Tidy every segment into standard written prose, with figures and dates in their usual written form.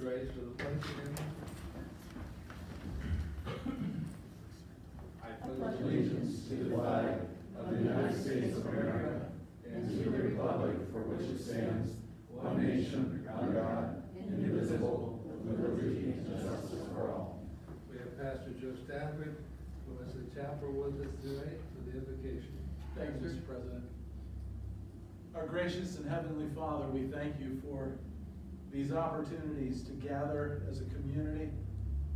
rise for the pledge again. I pledge allegiance to the flag of the United States of America and to the republic for which it stands, one nation, under God, indivisible, with liberty and justice for all. We have Pastor Joe Stafford, who is the chaplain with us tonight for the invocation. Thank you, Mr. President. Our gracious and heavenly Father, we thank you for these opportunities to gather as a community,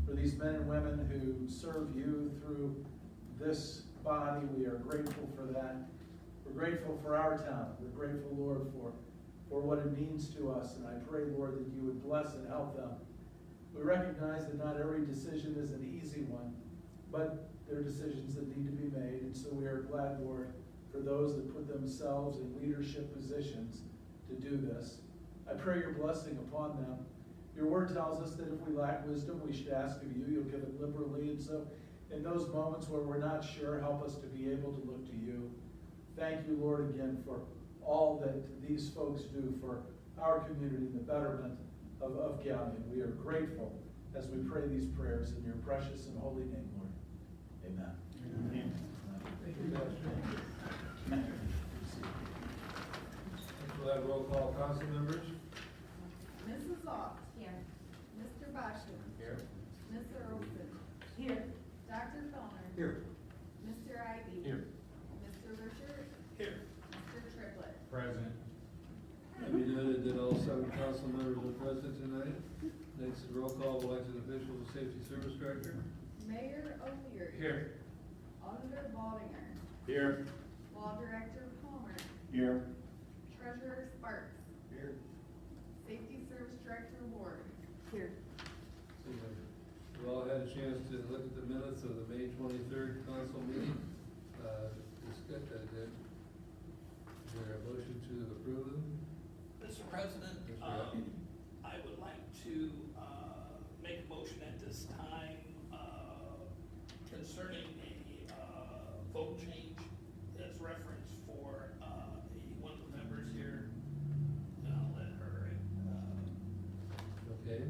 for these men and women who serve you through this body. We are grateful for that. We're grateful for our town. We're grateful, Lord, for what it means to us. And I pray, Lord, that you would bless and help them. We recognize that not every decision is an easy one, but there are decisions that need to be made. And so we are glad, Lord, for those that put themselves in leadership positions to do this. I pray your blessing upon them. Your word tells us that if we lack wisdom, we should ask of you. You'll give it liberally. And so in those moments where we're not sure, help us to be able to look to you. Thank you, Lord, again for all that these folks do for our community and the betterment of Galion. We are grateful as we pray these prayers in your precious and holy name, Lord. Amen. Amen. Thank you, Pastor. We'll have roll call, council members. Mrs. Ott. Here. Mr. Basham. Here. Ms. Earlston. Here. Dr. Fellner. Here. Mr. Ivy. Here. Mr. Richard. Here. Mr. Triplett. Present. Let me noted that all 7 council members are present tonight. Next is roll call of elected officials, safety service director. Mayor O'Leary. Here. Auditor Baldinger. Here. Law Director Palmer. Here. Treasurer Sparks. Here. Safety Service Director Ward. Here. We've all had a chance to look at the minutes of the May 23rd council meeting. Discuss that, then. Is there a motion to approve them? Mr. President, Mr. Ivy. I would like to make a motion at this time concerning a vote change as reference for one of the members here. And I'll let her Okay.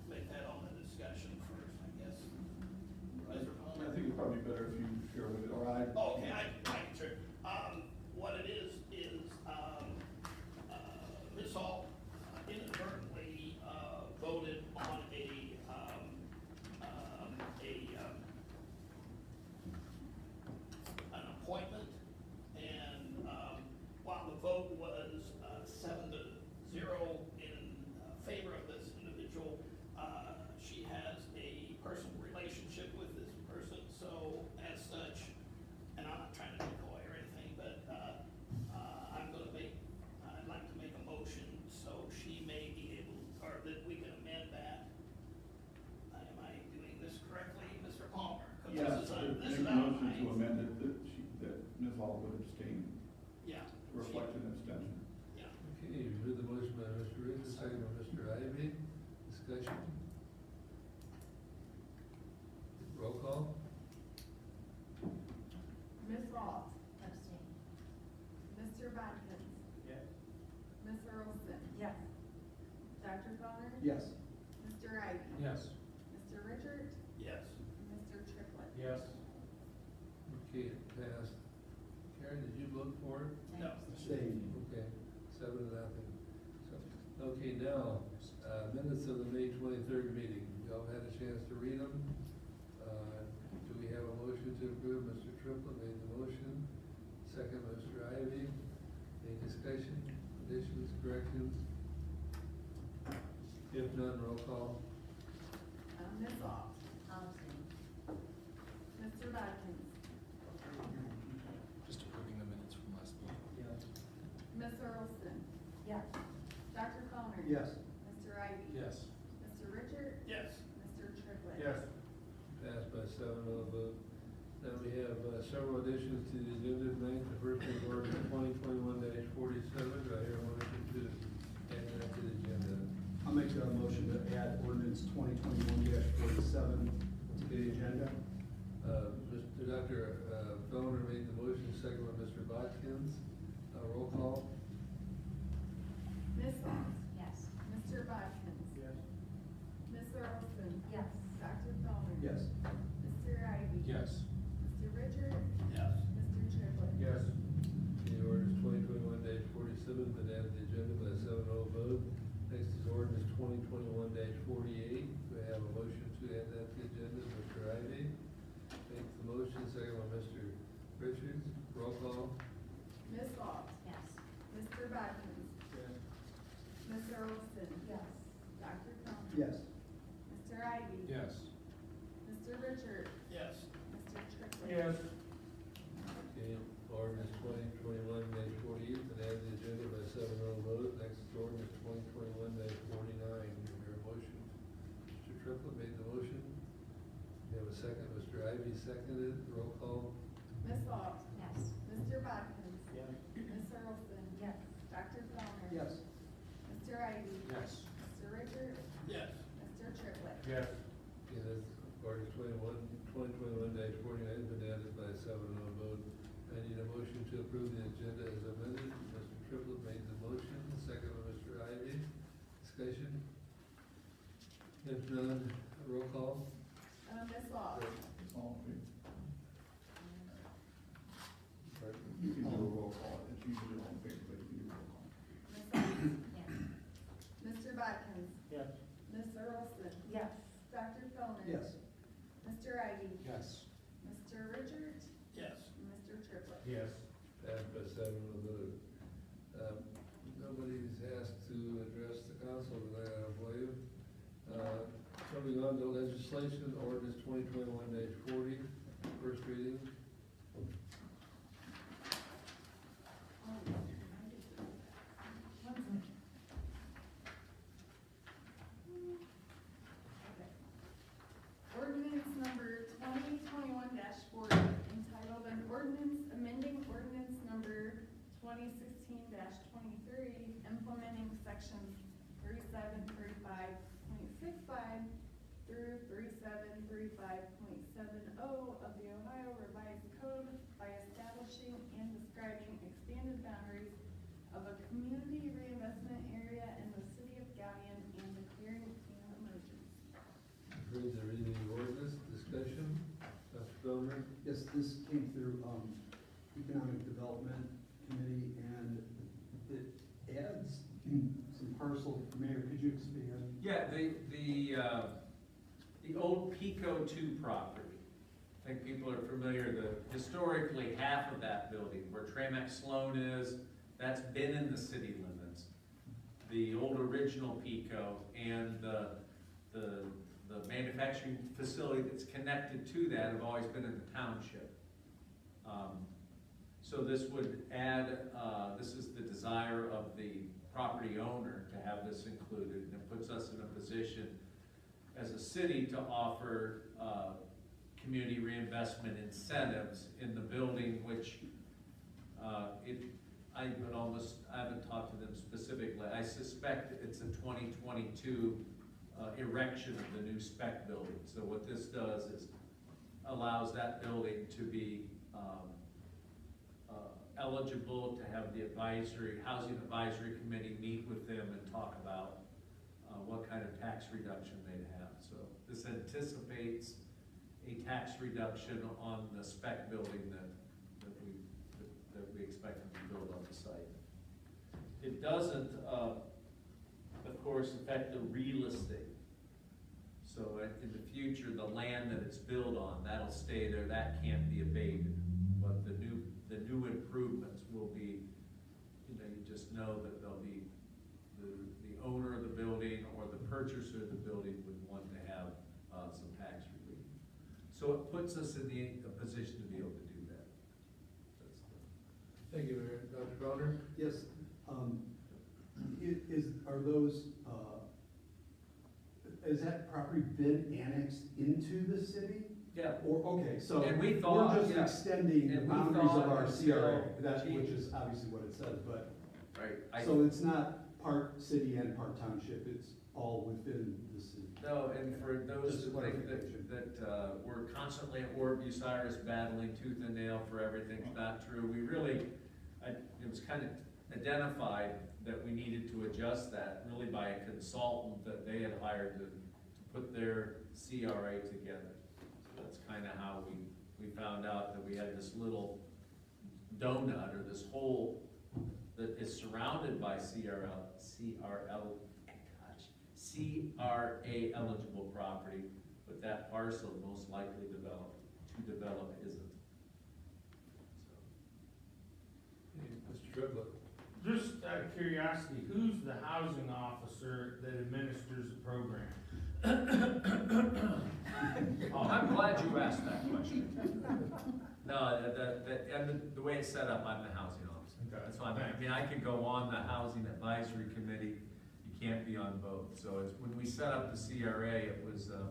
make that on the discussion first, I guess. Mr. Palmer? I think it's probably better if you share with it, or I. Oh, okay, I can share. What it is, Ms. Hall inadvertently, voted on an appointment, and, while the vote was, 7-0 in favor of this individual, she has a personal relationship with this person, so as such, and I'm not trying to be coy or anything, but, I'd like to make a motion so she may be able, or that we can amend that. Am I doing this correctly, Mr. Palmer? 'Cause Yes, this make is a out of motion to my- amend it that Ms. Hall would abstain, Yeah. reflect an abstention. Yeah. Okay, you heard the motion by Mr. Richards, second by Mr. Ivy. Discussion. Roll call. Ms. Ott. Abstain. Mr. Bodkins. Yes. Ms. Earlston. Yes. Dr. Fellner. Yes. Mr. Ivy. Yes. Mr. Richard. Yes. Mr. Triplett. Yes. Okay, it passed. Karen, did you vote for it? No. Okay, 7-0. So, okay, now, minutes of the May 23rd meeting. Y'all had a chance to read them. Do we have a motion to approve? Mr. Triplett made the motion. Second, Mr. Ivy. Any discussion, additions, corrections? If none, roll call. Ms. Ott. Abstain. Mr. Bodkins. Just approving the minutes from last meeting. Ms. Earlston. Yes. Dr. Fellner. Yes. Mr. Ivy. Yes. Mr. Richard. Yes. Mr. Triplett. Passed by 7-0 vote. Now we have several additions to the agenda tonight. The first is ordinance 2021-47. Do I hear a motion to add that to the agenda? I'll make a motion to add ordinance 2021-47 to the agenda. Mr. Dr. Fellner made the motion, second by Mr. Bodkins. Roll call. Ms. Ott. Yes. Mr. Bodkins. Yes. Mr. Richard, Yes. Mr. Triplett. Yes. Okay, ordinance 2021-47 been added to the agenda by a 7-0 vote. Next is ordinance 2021-48. Do I have a motion to add that to the agenda? Mr. Ivy makes the motion, second by Mr. Richards. Roll call. Ms. Aug. Yes. Mr. Bodkins. Yes. Ms. Earlston. Yes. Dr. Cronin. Yes. Mr. Ivy. Yes. Mr. Richard, Yes. Mr. Triplett. Okay, ordinance 2021-48 been added to the agenda by a 7-0 vote. Next is ordinance 2021-49. Is there a motion? Mr. Triplett made the motion. You have a second. Mr. Ivy seconded. Roll call. Ms. Aug. Yes. Mr. Bodkins. Yes. Ms. Earlston. Yes. Dr. Cronin. Yes. Mr. Ivy. Yes. Mr. Richard, Yes. Mr. Triplett. Yes. Okay, that's ordinance 2021-49 has been added by a 7-0 vote. I need a motion to approve the agenda as amended. Mr. Triplett made the motion, second by Mr. Ivy. Discussion? If none, roll call. Ms. Aug. All in favor? You can do a roll call, it's usually all in favor, but you can do a roll call. Ms. Aug. Yes. Mr. Bodkins. Yes. Ms. Earlston. Yes. Dr. Cronin. Yes. Mr. Ivy. Yes. Mr. Richard, Yes. Mr. Triplett. Yes. Passed by 7-0 vote. Nobody's asked to address the council tonight, I don't believe. Moving on to legislation, ordinance 2021-40, first reading. Ordinance number 2021-40, entitled an ordinance amending ordinance number 2016-23, implementing sections 3735.65 through 3735.70 of the Ohio Revised Code by establishing and describing expanded boundaries of a community reinvestment area in the city of Galion and declaring an emergency. Heard the reading of the ordinance, discussion. Dr. Feldman? Yes, this came through, Economic Development Committee, and it adds some parcel. Mayor, could you expand? Yeah, the old Pico 2 property. I think people are familiar, historically, half of that building, where Tramex Sloan is, that's been in the city limits. The old original Pico and the manufacturing facility that's connected to that have always been in the township. So this would add, this is the desire of the property owner to have this included, and it puts us in a position as a city to offer community reinvestment incentives in the building, which I haven't talked to them specifically. I suspect it's a 2022 erection of the new spec building. So what this does is allows that building to be eligible to have the housing advisory committee meet with them and talk about what kind of tax reduction they'd have. So this anticipates a tax reduction on the spec building that we expect to be built on the site. It doesn't, of course, affect the real estate. So in the future, the land that it's built on, that'll stay there, that can't be abated. But the new improvements will be, you just know that they'll be, the owner of the building or the purchaser of the building would want to have some tax relief. So it puts us in a position to be able to do that. Thank you, Mayor. Dr. Crowder? Yes, are those, has that property been annexed into the city? Yeah. Or, okay, so And we thought, we're just yeah. extending the And we boundaries thought of our until- CRA, that, Gee. which is obviously what it says, but, Right. so it's not part city and part township, it's all within the city. No, and for those Just who think clarification. that we're constantly at war, Bucyrus battling tooth and nail for everything's not true. We really, it was kind of identified that we needed to adjust that really by a consultant that they had hired to put their CRA together. So that's kind of how we we found out that we had this little donut, or this hole that is surrounded by CRA eligible property, but that parcel most likely to develop isn't. Okay, Mr. Triplett. Just out of curiosity, who's the housing officer that administers the program? Oh, I'm glad you asked that question. No, the way it's set up, I'm the housing officer. Okay. That's fine. I mean, I could go on the housing advisory committee, you can't be on both. So it's, when we set up the CRA, it was a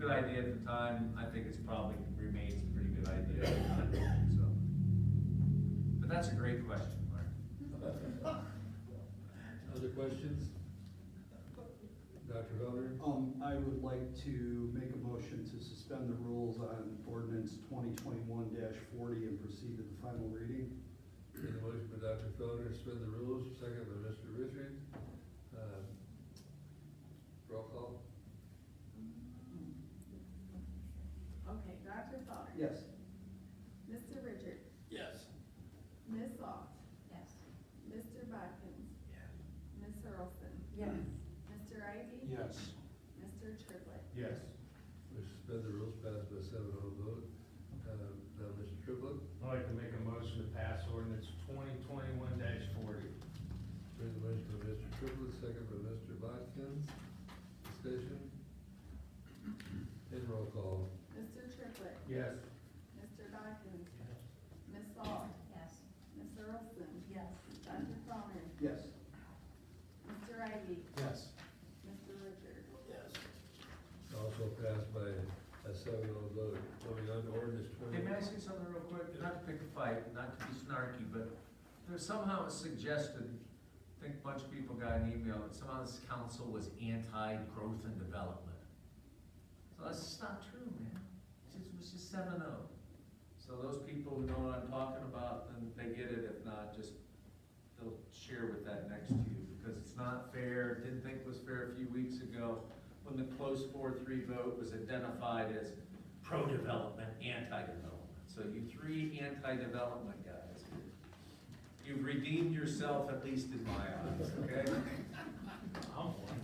good idea at the time. I think it's probably remains a pretty good idea at the time, so. But that's a great question, Mark. Other questions? Dr. Feldner? I would like to make a motion to suspend the rules on ordinance 2021-40 and proceed to the final reading. Okay, the motion by Dr. Feldner, suspend the rules, second by Mr. Richard. Roll call? Okay, Dr. Feldner. Yes. Mr. Richard. Yes. Ms. Ault. Yes. Mr. Bodkins. Yes. Ms. Earlston. Yes. Mr. Ivy. Yes. Mr. Triplett. Yes. We suspend the rules, passed by 7-0 vote. Now, Mr. Triplett, I'd like to make a motion to pass ordinance 2021-40. heard the motion by Mr. Triplett, second by Mr. Bodkins. Discussion? And roll call. Mr. Triplett. Yes. Mr. Bodkins. Ms. Ault. Yes. Ms. Earlston. Yes. Dr. Feldner. Yes. Mr. Ivy. Yes. Mr. Richard. Yes. Also passed by a 7-0 vote. Moving on to ordinance Hey, may I 21. say something real quick? Not to pick a fight, not to be snarky, but there's somehow it's suggested, I think a bunch of people got an email, that somehow this council was anti-growth and development. So that's just not true, man. It was just 7-0. So those people who know what I'm talking about, then they get it. If not, just, they'll share with that next to you, because it's not fair. Didn't think it was fair a few weeks ago when the close 4-3 vote was identified as pro-development, anti-development. So you three anti-development guys, you've redeemed yourself, at least in my eyes, okay? I'm one.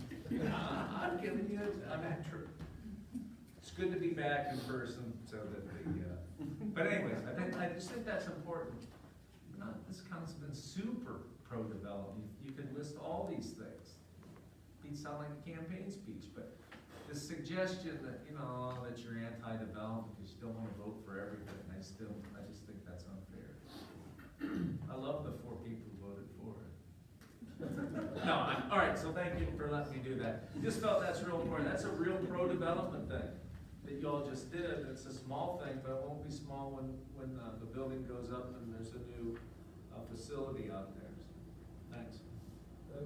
I'm giving you, I mean, true. It's good to be back in person, so that but anyways, I just think that's important. This council's been super pro-development. You could list all these things. It'd sound like a campaign speech, but the suggestion that, that you're anti-development because you don't want to vote for everything, I just think that's unfair. I love the 4 people who voted for it. No, all right, so thank you for letting me do that. Just felt that's real important. That's a real pro-development thing that y'all just did. It's a small thing, but it won't be small when the building goes up and there's a new facility out there. So, thanks.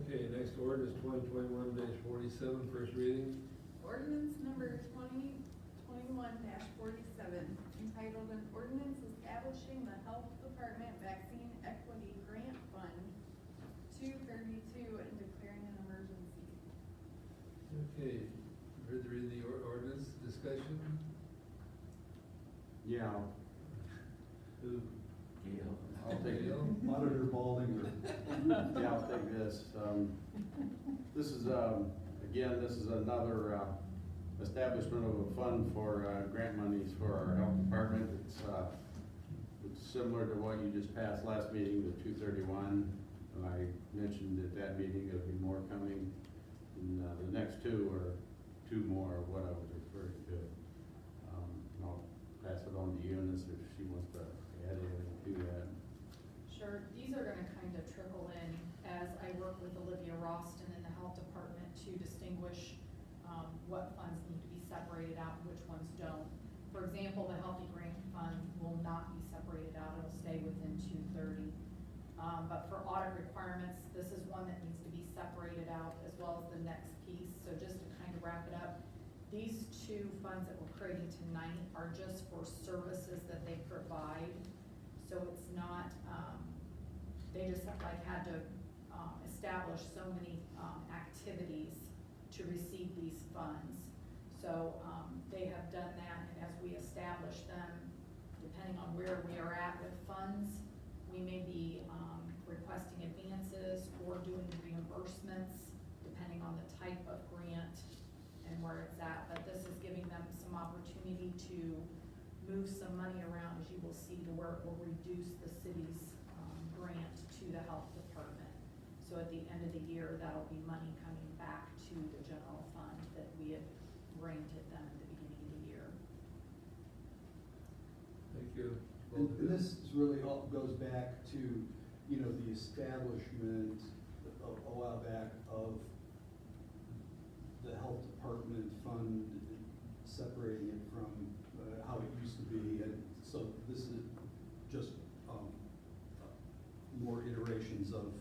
Okay, next ordinance 2021-47, first reading. Ordinance number 2021-47, entitled an ordinance establishing the Health Department Vaccine Equity Grant Fund 232 and declaring an emergency. Okay, heard the reading of the ordinance, discussion? Yeah, Who? I'll take it. Gail? Monitor Balding or? Yeah, I'll take this. This is, again, this is another, establishment of a fund for, grant monies for our health department. It's similar to what you just passed last meeting, the 231. And I mentioned at that meeting there'll be more coming. And, the next 2 are 2 more of what I was referring to. And I'll pass it on to Eunice if she wants to add anything to that. Sure, these are gonna kind of trickle in as I work with Olivia Roston in the health department to distinguish what funds need to be separated out and which ones don't. For example, the Healthy Grant Fund will not be separated out, it'll stay within 230. But for audit requirements, this is one that needs to be separated out as well as the next piece. So just to kind of wrap it up, these 2 funds that we're creating tonight are just for services that they provide. So it's not, they just had to establish so many activities to receive these funds. So they have done that, and as we establish depending on where we are at with funds, we may be, requesting advances or doing reimbursements, depending on the type of grant and where it's at. But this is giving them some opportunity to move some money around, as you will see, to where it will reduce the city's, grant to the health department. So at the end of the year, that'll be money coming back to the general fund that we had granted them at the beginning of the year. Thank you. And this is really all goes back to, you know, the establishment a while back of the health department fund, separating it from how it used to be. And so this is just more iterations of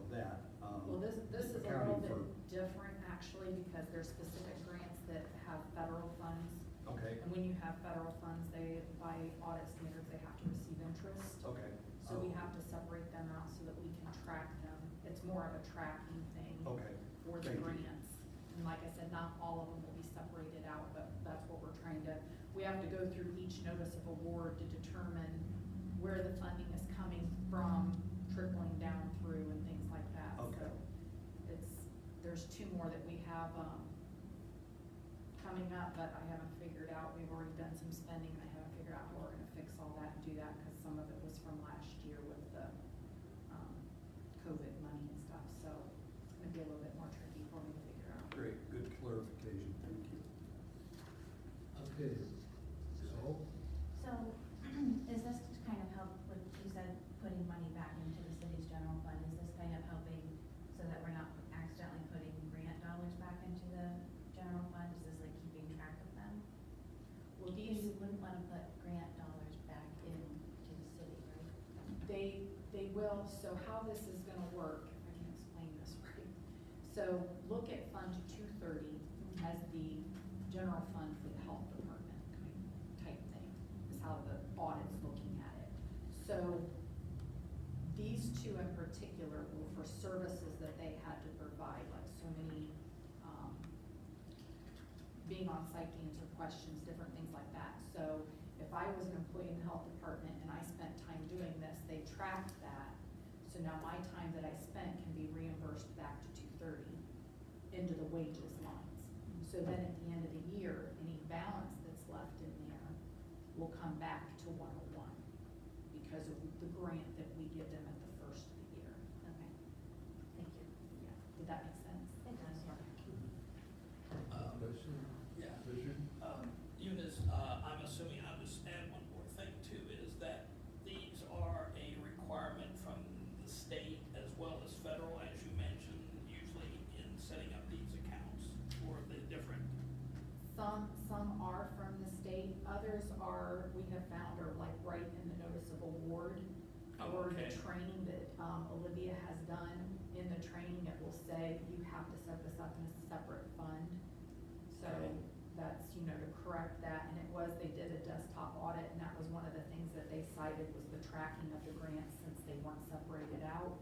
that. Well, this is a little accounting bit for- different actually, because there's specific grants that have federal funds. Okay, And when you have federal funds, they, by audit standards, they have to receive interest. okay. So we have to separate them out so that we can track them. It's more of a tracking thing Okay, for the thank you. grants. And like I said, not all of them will be separated out, but that's what we're trying to, we have to go through each notice of award to determine where the funding is coming from, trickling down through and things like that. Okay. So there's two more that we have, coming up, but I haven't figured out, we've already done some spending, and I haven't figured out how we're gonna fix all that and do that, because some of it was from last year with the, COVID money and stuff, so it's gonna be a little bit more tricky for me to figure out. Great, good clarification, thank you. Okay, so, So, is this to kind of help with, you said, putting money back into the city's general fund, is this kind of helping so that we're not accidentally putting grant dollars back into the general fund? Is this like keeping track of them? Well, Because these, you wouldn't wanna put grant dollars back into the city, right? they will, so how this is gonna work, if I can explain this right. So look at Fund 230 as the general fund for the health department type thing, is how the audit's looking at it. So these two in particular were for services that they had to provide, like so many, being on site to answer questions, different things like that. So if I was an employee in the health department and I spent time doing this, they tracked that. So now my time that I spent can be reimbursed back to 230 into the wages lines. So then at the end of the year, any balance that's left in there will come back to 101 because of the grant that we give them at the first of the year. Okay, thank you. Yeah, did that make sense? It does, yeah. question? Yeah. Richard? Eunice, I'm assuming, I'll just add one more thing too, is that these are a requirement from the state as well as federal, as you mentioned, usually in setting up these accounts for the different. Some are from the state, others are, we have found are like right in the notice of award. Oh, Or the okay. training that, Olivia has done, in the training, it will say you have to set this up in a separate fund. So Okay. that's, you know, to correct that, and it was, they did a desktop audit, and that was one of the things that they cited was the tracking of the grants since they weren't separated out.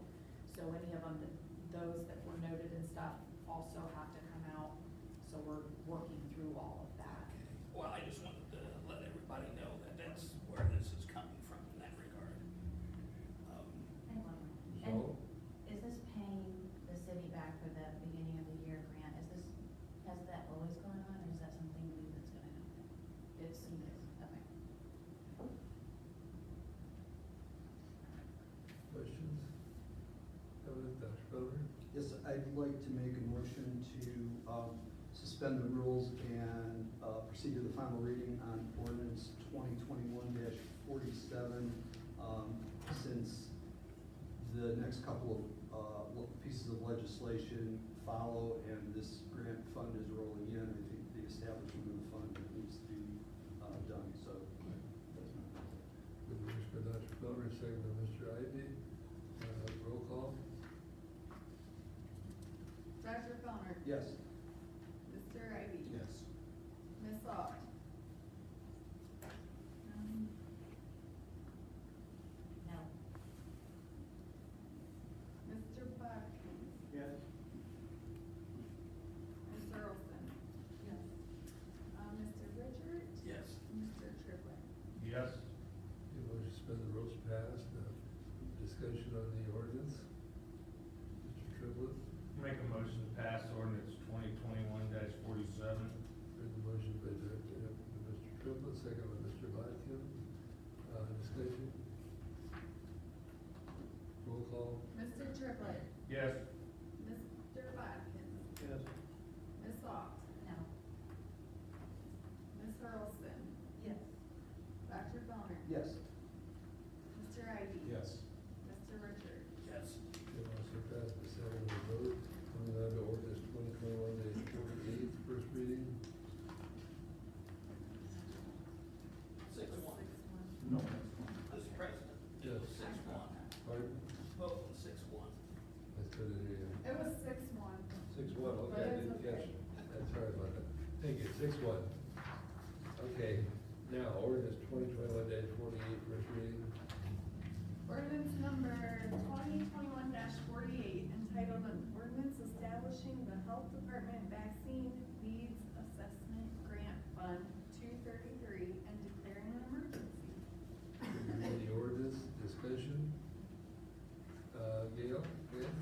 So any of them, those that were noted and stuff also have to come out, so we're working through all of that. Well, I just wanted to let everybody know that that's where this is coming from in that regard. I have one more. So, And is this paying the city back for the beginning of the year grant? Has that always gone on, or is that something new that's gonna happen? It's, Okay. questions? Dr. Feller? Yes, I'd like to make a motion to suspend the rules and proceed to the final reading on ordinance 2021-47, since the next couple of pieces of legislation follow and this grant fund is rolling in. I think the establishment of the fund needs to be done, so that's my point. Good news for Dr. Feller, second by Mr. Ivy. Roll call? Dr. Fellner. Yes. Mr. Ivy. Yes. Ms. Aug. No. Mr. Buck. Yes. Ms. Earlston. Yes. Mr. Richards. Yes. Mr. Triplett. Yes. Been the rules passed, discussion on the ordinance. Mr. Triplett, Make a motion to pass ordinance 2021-47. heard the motion by Mr. Triplett, second by Mr. Latkin. Discussion? Roll call? Mr. Triplett, Yes. Mr. Watkins, Yes. Ms. Ault, No. Ms. Earlston, Yes. Dr. Boner, Yes. Mr. Ivy. Yes. Mr. Richard. Yes. It also passed by 7 vote. Moving on to ordinance 2021-48, first reading. 6-1. No. Mr. President. Yes. 6-1. Pardon? Vote on 6-1. I couldn't hear you. It was 6-1. 6-1, okay, I But it's didn't catch okay. it. That's sorry about that. Thank you, 6-1. Okay, now ordinance 2021-48, first reading. Ordinance number 2021-48, entitled an ordinance establishing the Health Department Vaccine Needs Assessment Grant Fund 233 and declaring an emergency. On the ordinance, discussion. Gail? Gail?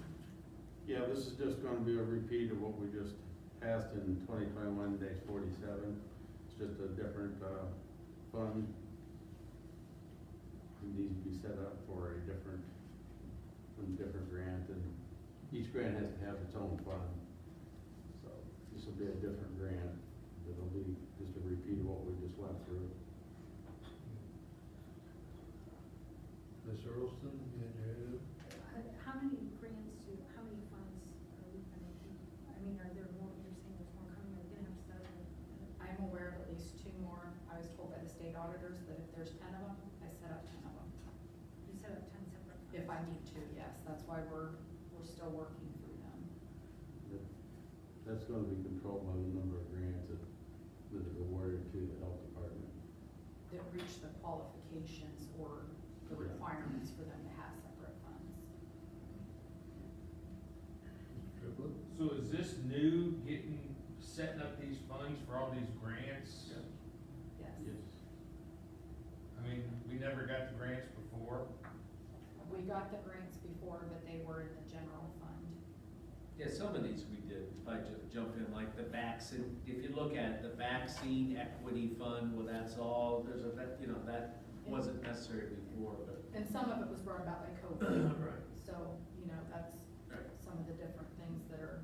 Yeah, this is just gonna be a repeat of what we just passed in 2021-47. It's just a different, fund. It needs to be set up for a different grant, and each grant has to have its own fund. So this will be a different grant. It'll be just a repeat of what we just went through. Ms. Earlston, you had your hand up? How many how many funds are we gonna keep? I mean, are there more, you're saying there's more coming, are we gonna have seven? I'm aware of at least 2 more. I was told by the state auditors that if there's 10 of them, I set up 10 of them. You set up 10 separate funds? If I need to, yes, that's why we're still working through them. That's gonna be controlled by the number of grants that are awarded to the health department. That reach the qualifications or the Yeah. requirements for them to have separate funds. Mr. Triplett? So is this new, setting up these funds for all these grants? Yes. I mean, we never got the grants before. We got the grants before, but they were in the general fund. Yeah, some of these we did, if I just jump in, like the vaccine, if you look at the vaccine equity fund, well, that's all, that wasn't necessary before, but. And some of it was brought about by COVID. Right. So, that's Right. some of the different things that are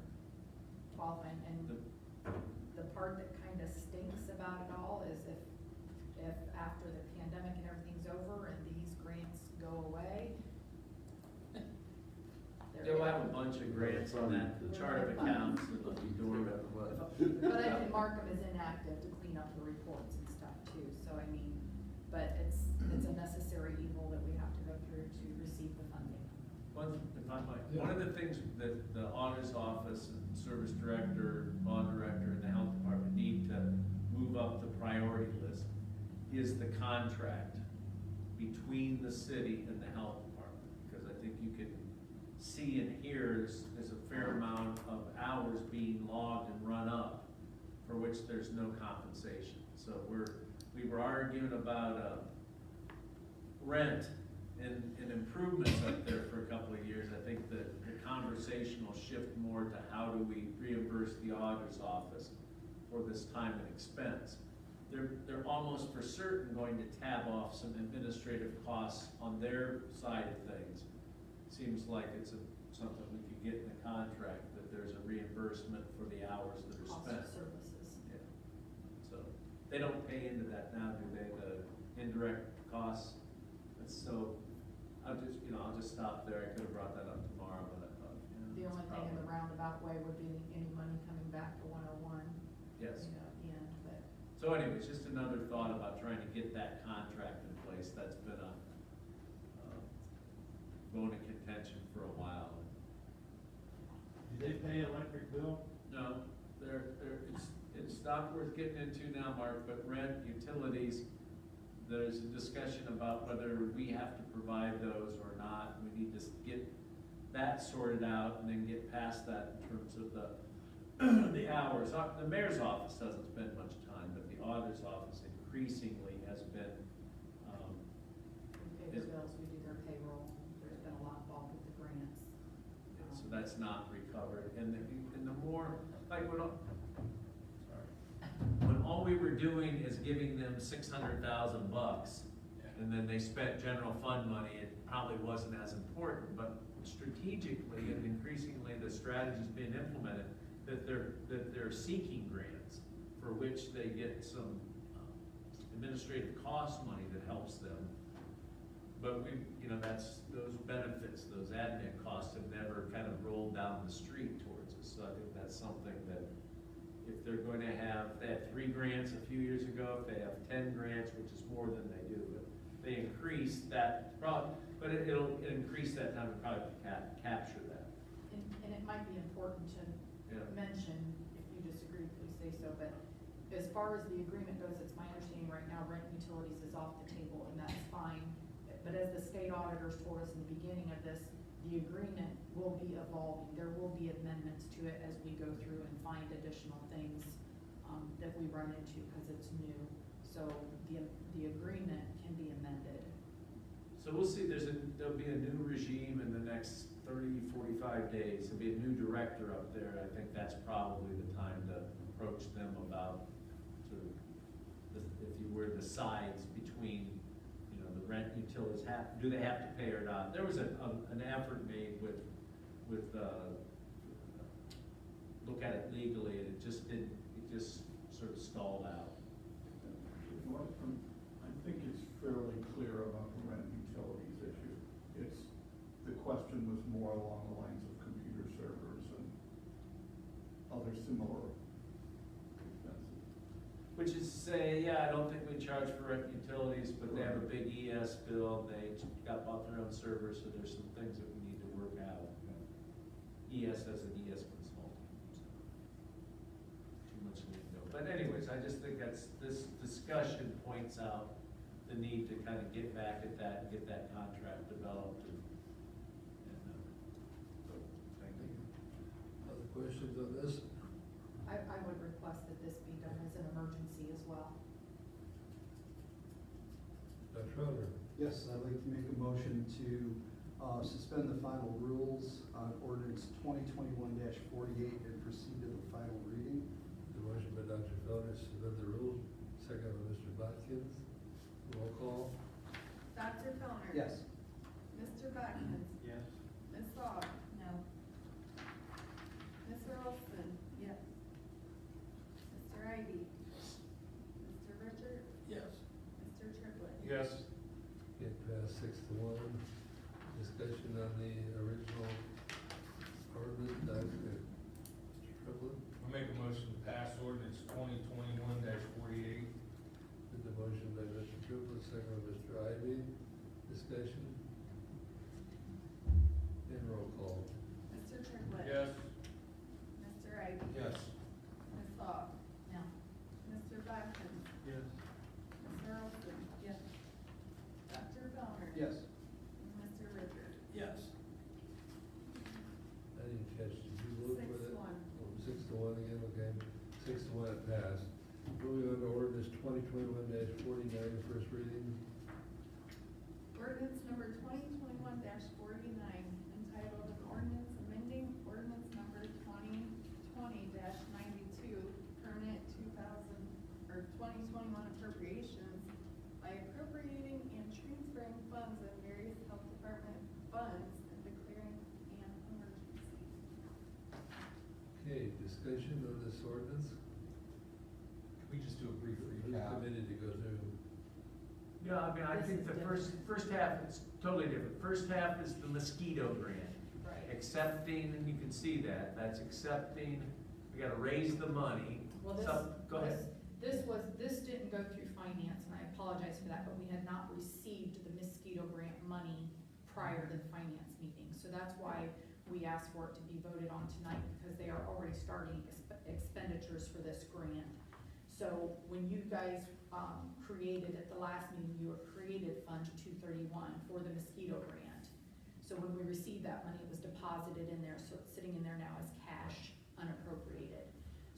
qualifying. And the part that kind of stinks about it all is if after the pandemic and everything's over and these grants go away. They'll have a bunch of grants on that chart of accounts that will be dormant. But I can mark them as inactive to clean up the reports and stuff too, so I mean, but it's a necessary evil that we have to go through to receive the funding. If I might, one of the things that the auditor's office and service director, law director, and the health department need to move up the priority list is the contract between the city and the health department. Because I think you can see and hear there's a fair amount of hours being logged and run up for which there's no compensation. So we were arguing about rent and improvements up there for a couple of years. I think that the conversation will shift more to how do we reimburse the auditor's office for this time and expense. They're almost for certain going to tab off some administrative costs on their side of things. Seems like it's something we could get in the contract, that there's a reimbursement for the hours that are Cost spent. of services. Yeah. So, they don't pay into that now, do they, the indirect costs? And so, I'll just stop there. I could have brought that up tomorrow, but I thought, The only thing in the roundabout way would be any money coming back to 101. Yes. At the end, but. So anyways, just another thought about trying to get that contract in place. That's been a bone of contention for a while. Do they pay electric bill? No, it's not worth getting into now, Mark, but rent, utilities, there's a discussion about whether we have to provide those or not. We need to get that sorted out and then get past that in terms of the hours. The mayor's office doesn't spend much time, but the auditor's office increasingly has been, that's not recovered, and the more, like, when all we were doing is giving them $600,000, and then they spent general fund money, it probably wasn't as important, but strategically and increasingly, the strategy's being implemented, that they're seeking grants, for which they get some administrative cost money that helps them. But those benefits, those admin costs have never kind of rolled down the street towards us, so I think that's something that if they're going to have, they had 3 grants a few years ago, if they have 10 grants, which is more than they do, but they increase that, but it'll increase that time to probably capture that. And it might be important to Yeah. mention, if you disagree, please say so, but as far as the agreement goes, it's my understanding right now, rent and utilities is off the table, and that's fine. But as the state auditors told us in the beginning of this, the agreement will be evolving. There will be amendments to it as we go through and find additional things that we run into, because it's new. So the agreement can be amended. So we'll see, there'll be a new regime in the next 30, 45 days. There'll be a new director up there. I think that's probably the time to approach them about sort of, if you were, the sides between, the rent utilities do they have to pay or not? There was an effort made with look at it legally, and it just sort of stalled out. I think it's fairly clear about the rent utilities issue. The question was more along the lines of computer servers and other similar expenses. Which is to say, I don't think we charge for rent utilities, but they have a big ES bill, they bought their own servers, so there's some things that we need to work out. ES as an ES consultant. Too much need to know. But anyways, I just think this discussion points out the need to kind of get back at that and get that contract developed. So, thank you. Other questions on this? I would request that this be done as an emergency as well. Dr. Schroeder? Yes, I'd like to make a motion to suspend the final rules on ordinance 2021-48 and proceed to the final reading. The motion by Dr. Felder, suspend the rules, second by Mr. Bodkins. Roll call. Dr. Fellner? Yes. Mr. Bodkins? Yes. Ms. Aug? No. Ms. Earlston? Yes. Mr. Ivy? Mr. Richard? Yes. Mr. Triplett? Yes. It passed 6-1. Discussion on the original ordinance, Dr. Triplett. I make a motion to pass ordinance 2021-48. The motion by Mr. Triplett, second by Mr. Ivy. Discussion? And roll call. Mr. Triplett? Yes. Mr. Ivy? Yes. Ms. Aug? No. Mr. Bodkins? Yes. Ms. Earlston? Yes. Dr. Fellner? Yes. And Mr. Richard? Yes. I didn't catch, did you vote for that? 6-1. Oh, 6-1 again, okay. 6-1 it passed. Moving on to ordinance 2021-49, first reading. Ordinance number 2021-49, entitled an ordinance amending ordinance number 2020-92, permanent 2021 appropriations by appropriating and transferring funds of various health department funds and declaring an emergency. Okay, discussion on this ordinance. Can we just do a brief Who's recap? committed to go through? Yeah, I mean, I This think is the different. first half is totally different. First half is the mosquito grant. Right. Accepting, and you can see that's accepting, we gotta raise the money. Well, Go ahead. this didn't go through finance, and I apologize for that, but we had not received the mosquito grant money prior to the finance meeting. So that's why we asked for it to be voted on tonight, because they are already starting expenditures for this grant. So when you guys, created at the last meeting, you created Fund 231 for the mosquito grant. So when we received that money, it was deposited in there, so it's sitting in there now as cash unappropriated.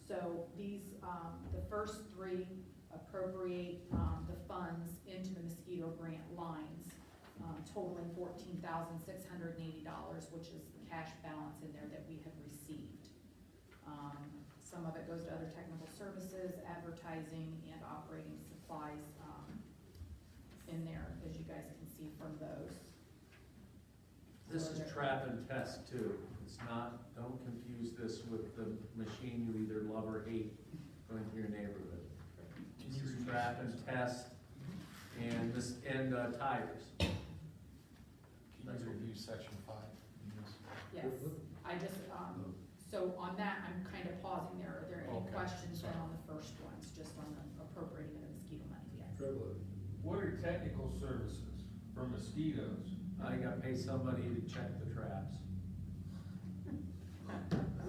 So these, the first 3 appropriate, the funds into the mosquito grant lines. totaling $14,680, which is the cash balance in there that we have received. Some of it goes to other technical services, advertising, and operating supplies, in there, as you guys can see from those. This is trap and test too. It's not, don't confuse this with the machine you either love or hate going through your neighborhood. This is trap and test and this, and tires. Can you review section 5? Yes, I just, so on that, I'm kind of pausing there. Are there any Okay. questions then on the first ones, just on the appropriating of the mosquito money? Yes. Privilege. What are technical services for mosquitoes? I gotta pay somebody to check the traps.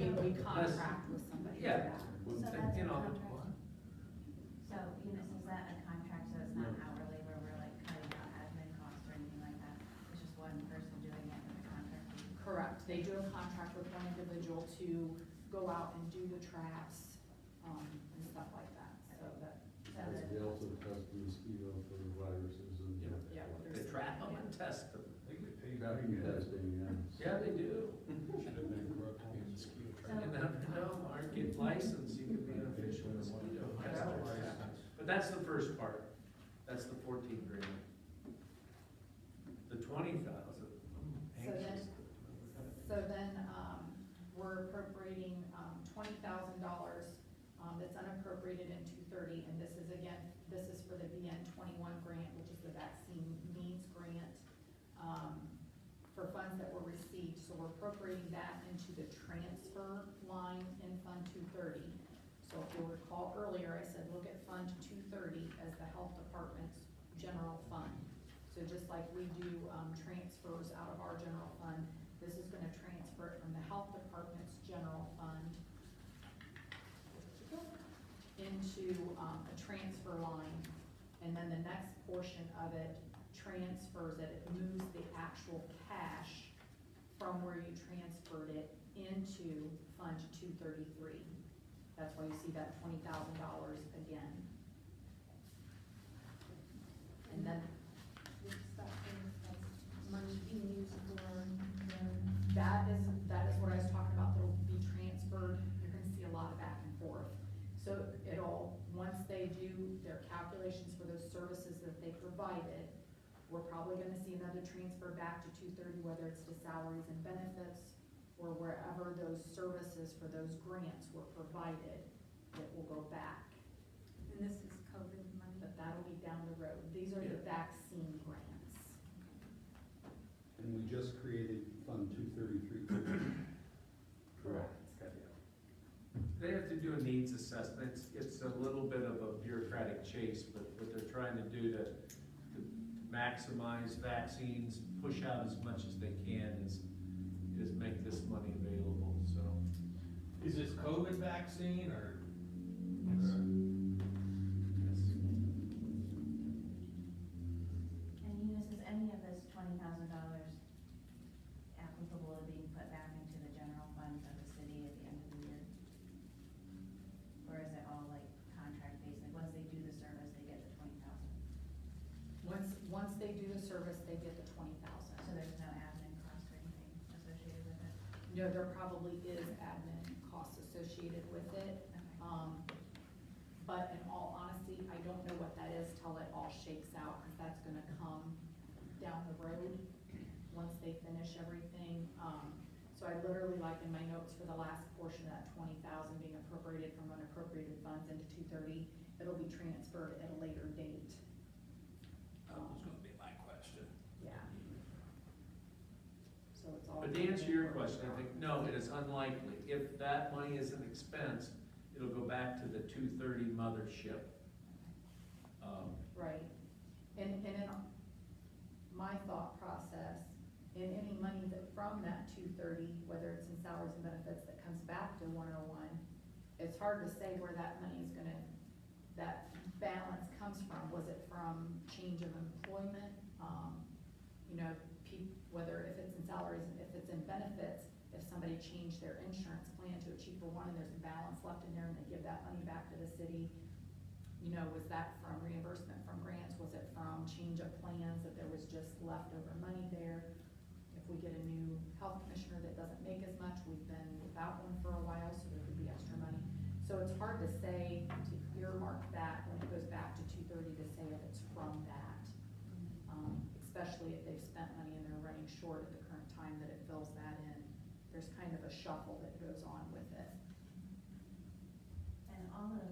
We contract with somebody for Yeah. that. So that's You a know, contract. So Eunice, is that a contract, so it's not hourly where we're like cutting out admin costs or anything like that? It's just one person doing it with a contract? Correct. They do a contract with one individual to go out and do the traps, and stuff like that, so that, That's the also test the mosquito for the viruses and. yeah. They trap them and test them. They get paid Tracking pretty good. testing, yes. Yeah, they do. Should have been corrupt to be a mosquito You trap. never know, aren't get licensed, you can be an official mosquito tester. But that's the first part. That's the 14 grand. The 20,000. So then, we're appropriating, $20,000, that's unappropriated in 230, and this is again, this is for the VN 21 grant, which is the vaccine needs grant, for funds that were received, so we're appropriating that into the transfer line in Fund 230. So if you'll recall earlier, I said, look at Fund 230 as the Health Department's general fund. So just like we do, transfers out of our general fund, this is gonna transfer it from the Health Department's general fund into, a transfer line, and then the next portion of it transfers it, it moves the actual cash from where you transferred it into Fund 233. That's why you see that $20,000 again. And then This stuff is, like, money being used for, that is what I was talking about, that'll be transferred, you're gonna see a lot of back and forth. So it'll, once they do their calculations for those services that they provided, we're probably gonna see another transfer back to 230, whether it's to salaries and benefits, or wherever those services for those grants were provided, it will go back. and this is COVID money. But that'll be down the road. These are the vaccine grants. And we just created Fund 233. Correct. They have to do a needs assessment. It's a little bit of a bureaucratic chase, but what they're trying to do to maximize vaccines, push out as much as they can is make this money available, so. Is this COVID vaccine or? And Eunice, is any of this $20,000 applicable to being put back into the general funds of the city at the end of the year? Or is it all like contract based, like once they do the service, they get the 20,000? Once they do the service, they get the 20,000. So there's no admin cost or anything associated with it? No, there probably is admin costs associated with it. But in all honesty, I don't know what that is till it all shakes out, because that's gonna come down the road once they finish everything. So I literally, like in my notes for the last portion of that 20,000 being appropriated from unappropriated funds into 230, it'll be transferred at a later date. That was gonna be my question. Yeah. So it's all. But to answer your question, I think, no, it is unlikely. If that money is an expense, it'll go back to the 230 mothership. Right, and in my thought process, in any money that from that 230, whether it's in salaries and benefits that comes back to 101, it's hard to say where that money is gonna, that balance comes from. Was it from change of employment? You know, whether if it's in salaries, if it's in benefits, if somebody changed their insurance plan to a cheaper one and there's a balance left in there and they give that money back to the city, you know, was that from reimbursement from grants? Was it from change of plans that there was just leftover money there. If we get a new health commissioner that doesn't make as much, we've been without one for a while, so there could be extra money. So it's hard to say, to earmark that when it goes back to 230 to say if it's from that. Especially if they've spent money and they're running short at the current time that it fills that in. There's kind of a shuffle that goes on with it. And all of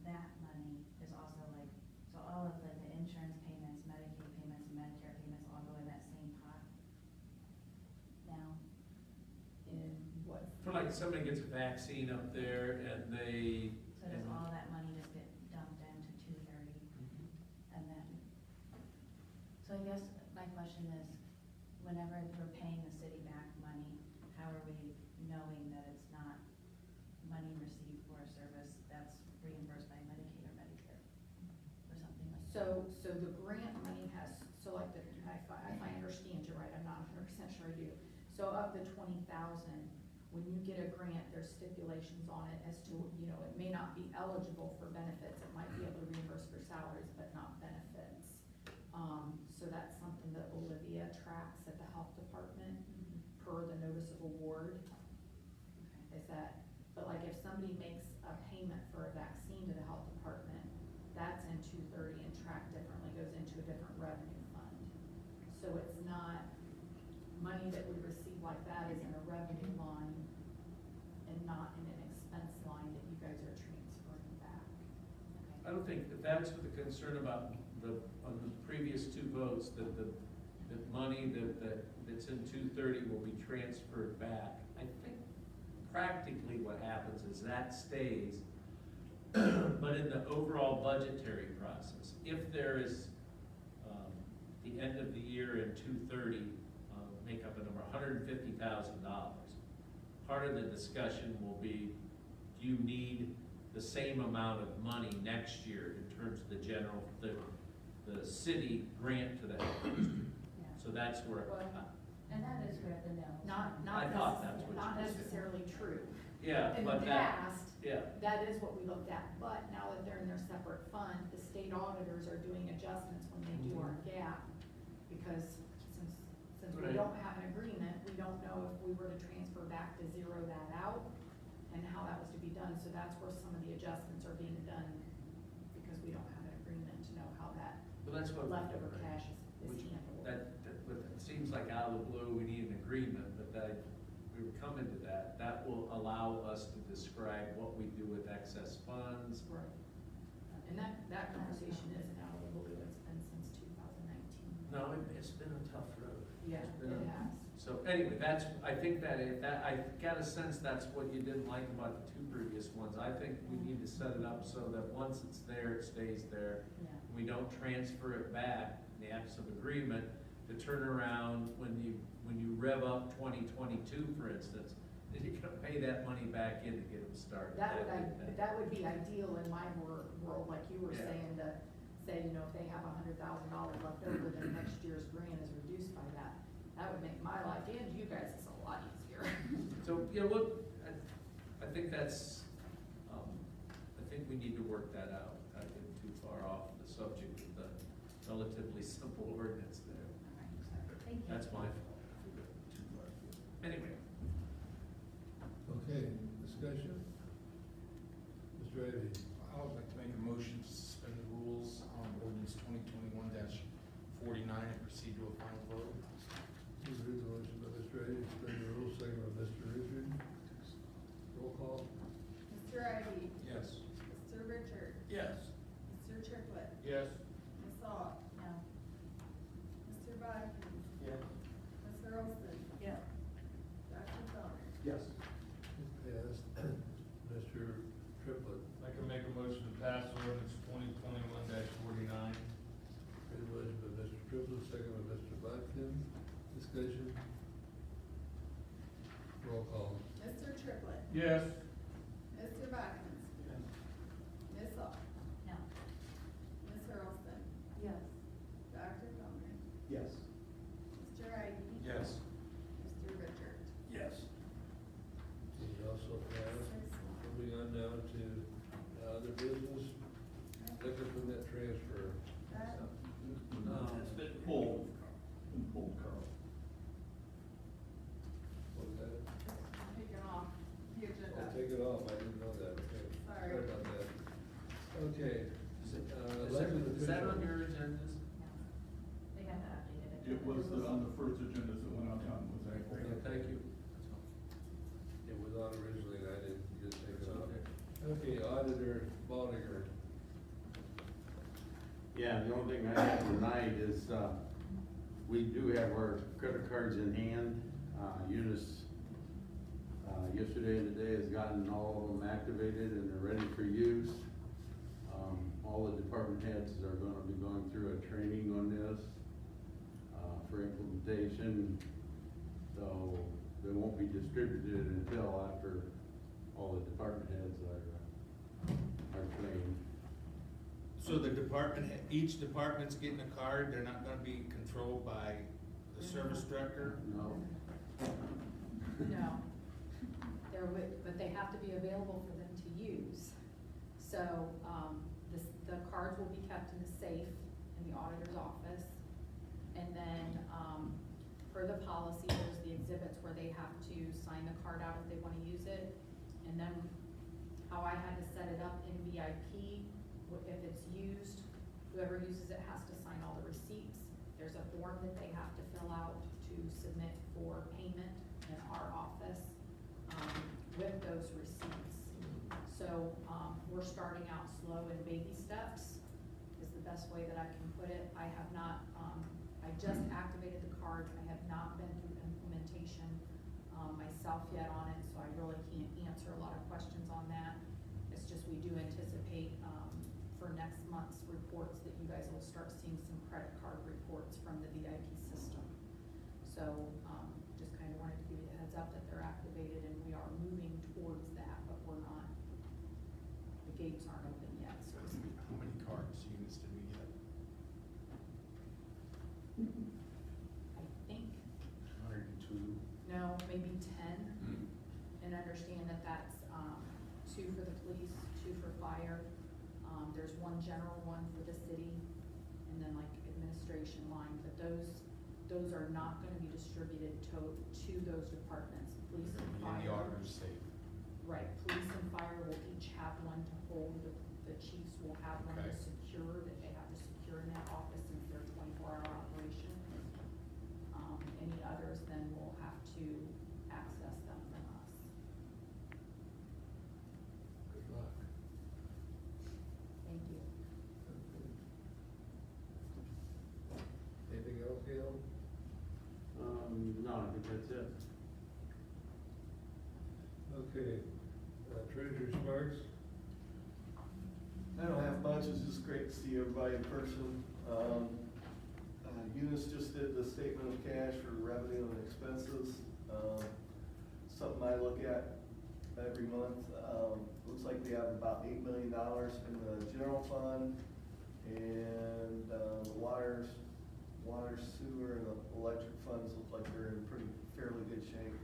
that money is also like, so all of like the insurance payments, Medicaid payments, and Medicare payments all go in that same pot now? In what? For like somebody gets a vaccine up there and they. So does all that money just get dumped into 230? And then, so I guess my question is, whenever we're paying the city back money, how are we knowing that it's not money received for a service that's reimbursed by Medicaid or Medicare? Or something like that? So the grant money has, so like the, if I understand you right, I'm not 100% sure I do. So of the 20,000, when you get a grant, there's stipulations on it as to, you know, it may not be eligible for benefits. It might be able to reimburse for salaries, but not benefits. So that's something that Olivia tracks at the health department per the notice of award. Is that, but like if somebody makes a payment for a vaccine to the health department, that's in 230 and tracked differently, goes into a different revenue fund. So it's not, money that we receive like that is in a revenue line and not in an expense line that you guys are transferring back. I don't think that that's what the concern about on the previous two votes, that money that's in 230 will be transferred back. I think practically what happens is that stays, but in the overall budgetary process, if there is, the end of the year in 230, make up a number, $150,000, part of the discussion will be, do you need the same amount of money next year in terms of the general, the city grant to the health district? Yeah. So that's where, And that is where the no. I thought that's what Not you said. necessarily true. Yeah, In but the that, past, yeah, that is what we looked at, but now that they're in their separate fund, the state auditors are doing adjustments when they do our gap. Because since we Right. don't have an agreement, we don't know if we were to transfer back to zero that out and how that was to be done. So that's where some of the adjustments are being done, because we don't have an agreement to know how that well, that's what. leftover cash is Which, handled. but it seems like out of the blue, we need an agreement, but that, we were coming to that will allow us to describe what we do with excess funds. Right. And that conversation isn't out of the blue, it's been since 2019. No, it's been a tough road. Yeah, It's been it a- has. So anyway, I think that I got a sense that's what you didn't like about the two previous ones. I think we need to set it up so that once it's there, it stays there. Yeah. We don't transfer it back in the absence of agreement to turn around when you rev up 2022, for instance, then you're gonna pay that money back in to get them started. That would be ideal in my world, like you were Yeah. saying, to say, you know, if they have $100,000 left over, then next year's grant is reduced by that. That would make my life and you guys a lot easier. So, you know, look, I think that's, I think we need to work that out, not getting too far off the subject of the relatively simple ordinance there. Thank you. That's my fault. If we go too far. Anyway, Okay, discussion? Mr. Ivy? I would like to make a motion to suspend the rules on ordinance 2021-49 and proceed to a final vote. You've heard the motion by Mr. Ivy, suspend the rules, second by Mr. Richard. Roll call? Mr. Ivy? Yes. Mr. Richard? Yes. Mr. Triplett? Yes. Ms. Aug? No. Mr. Bodkin? Yes. Ms. Earlston? Yeah. Dr. Feldner? Yes. Passed. Mr. Triplett? I can make a motion to pass ordinance 2021-49. Heard the motion by Mr. Triplett, second by Mr. Bodkin. Discussion? Roll call? Mr. Triplett? Yes. Mr. Bodkin? Ms. Aug? No. Ms. Earlston? Yes. Dr. Feldner? Yes. Mr. Ivy? Yes. Mr. Richard? yes. He also passed. Moving on now to other business, liquor permit transfer. That, No, it's been pulled. agenda. It was on the first agendas that went out, Tom, was that Yeah, correct? thank you. It was on originally, and I didn't just take it off. Okay, Auditor Baldinger. Yeah, the only thing I have tonight is, we do have our credit cards in hand. Eunice, yesterday and today has gotten all of them activated and they're ready for use. All the department heads are gonna be going through a training on this, for implementation. So they won't be distributed until after all the department heads are trained. So the each department's getting a card, they're not gonna be controlled by the service director? No? No. But they have to be available for them to use. So, the cards will be kept in the safe in the auditor's office. And then, per the policy, there's the exhibits where they have to sign the card out if they wanna use it. And then, how I had to set it up in VIP, if it's used, whoever uses it has to sign all the receipts. There's a form that they have to fill out to submit for payment in our office, with those receipts. So, we're starting out slow in baby steps, is the best way that I can put it. I have not, I just activated the cards, I have not been through implementation, myself yet on it, so I really can't answer a lot of questions on that. It's just, we do anticipate, for next month's reports, that you guys will start seeing some credit card reports from the VIP system. So, just kind of wanted to give you a heads up that they're activated and we are moving towards that, but we're not, the gates aren't open yet, so to speak. How many cards units did we get? I think, 102. no, maybe 10, and understand that that's, 2 for the police, 2 for fire. There's 1 general one for the city, and then like administration line, but those are not gonna be distributed to those departments, police and In fire. the auditor's safe. Right, police and fire will each have one to hold, the chiefs will have one to Okay. secure, that they have to secure in that office since they're 24-hour operation. Any others then will have to access them from us. Good luck. Thank you. Anything else, Gail? No, I think that's it. Okay, Treasurer Sparks? I don't have much, it's just great to see everybody in person. Eunice just did the statement of cash for revenue and expenses. Something I look at every month. Looks like we have about $8 million in the general fund, and the water, sewer, and the electric funds look like they're in fairly good shape.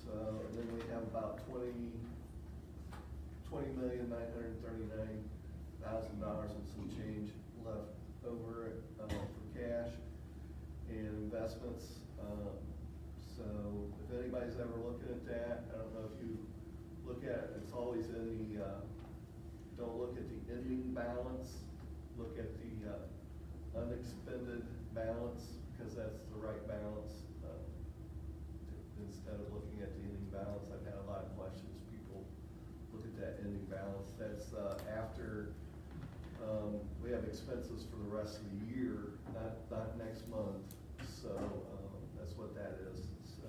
So, and then we have about $20,939,000 and some change left over for cash and investments. So if anybody's ever looking at that, I don't know if you look at it, it's always in the, don't look at the ending balance, look at the unexpended balance, because that's the right balance. Instead of looking at the ending balance, I've had a lot of questions, people look at that ending balance. That's after we have expenses for the rest of the year, not next month. So that's what that is. So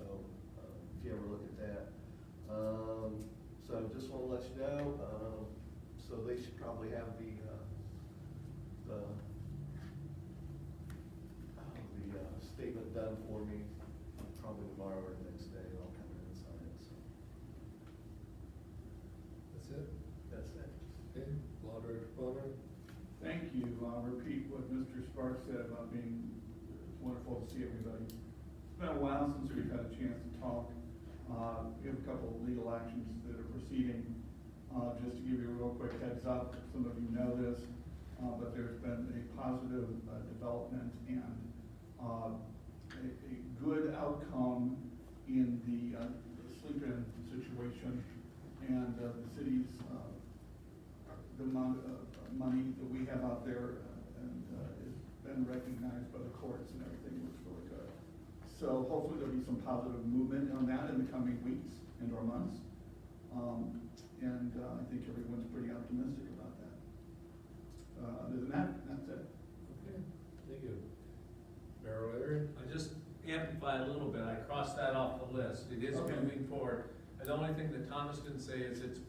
if you ever look at that. So just want to let you know. So they should probably have the statement done for me probably tomorrow or the next day. I'll come in and sign it. So That's it? that's it. Okay, Auditor Baldinger? Thank you. Repeat what Mr. Sparks said about being, it's wonderful to see everybody. It's been a while since we've had a chance to talk. We have a couple of legal actions that are proceeding. Just to give you a real quick heads up, some of you know this, but there's been a positive development and a good outcome in the sleep-in situation. And the city's, the amount of money that we have out there and has been recognized by the courts and everything, looks really good. So hopefully there'll be some positive movement on that in the coming weeks and/or months. I think everyone's pretty optimistic about that. Other than that, that's it. Okay, thank you. Mayor O'Leary? I just amplify a little bit, I crossed that off the list, it is Okay. moving forward. And the only thing that Thomas didn't say is it's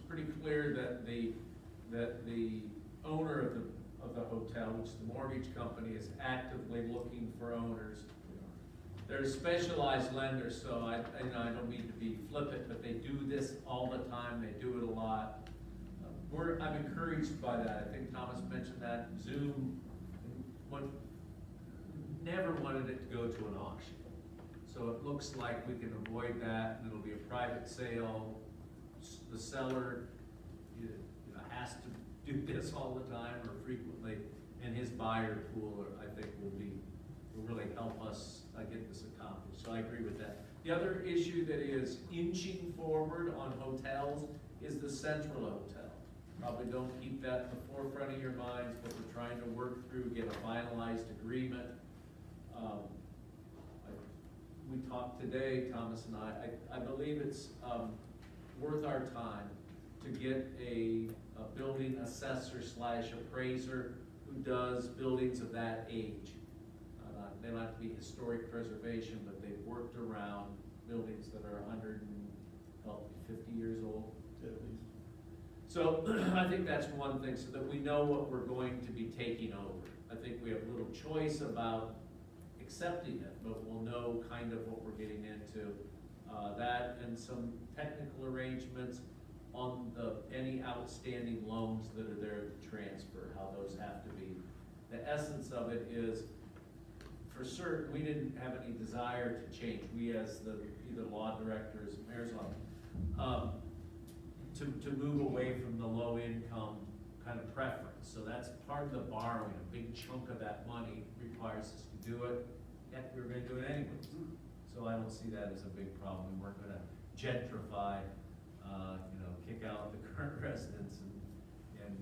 pretty clear that the owner of the hotel, which is the mortgage company, is actively looking for owners. They're specialized lenders, so I don't mean to be flippant, but they do this all the time, they do it a lot. I'm encouraged by that, I think Thomas mentioned that, Zoom, never wanted it to go to an auction. So it looks like we can avoid that, and it'll be a private sale. The seller, has to do this all the time or frequently, and his buyer pool, I think, will really help us get this accomplished. So I agree with that. The other issue that is inching forward on hotels is the Central Hotel. Probably don't keep that in the forefront of your minds, but we're trying to work through, get a finalized agreement. We talked today, Thomas and I believe it's worth our time to get a building assessor / appraiser who does buildings of that age. They don't have to be historic preservation, but they've worked around buildings that are 150 years old. At least. So I think that's one thing, so that we know what we're going to be taking over. I think we have little choice about accepting it, but we'll know kind of what we're getting into. That and some technical arrangements on any outstanding loans that are there to transfer, how those have to be. The essence of it is, for certain, we didn't have any desire to change. We as either law directors, mayor's office, to move away from the low income kind of preference. So that's part of the borrowing. A big chunk of that money requires us to do it, yet we're gonna do it anyways. So I don't see that as a big problem. We weren't gonna gentrify, kick out the current residents and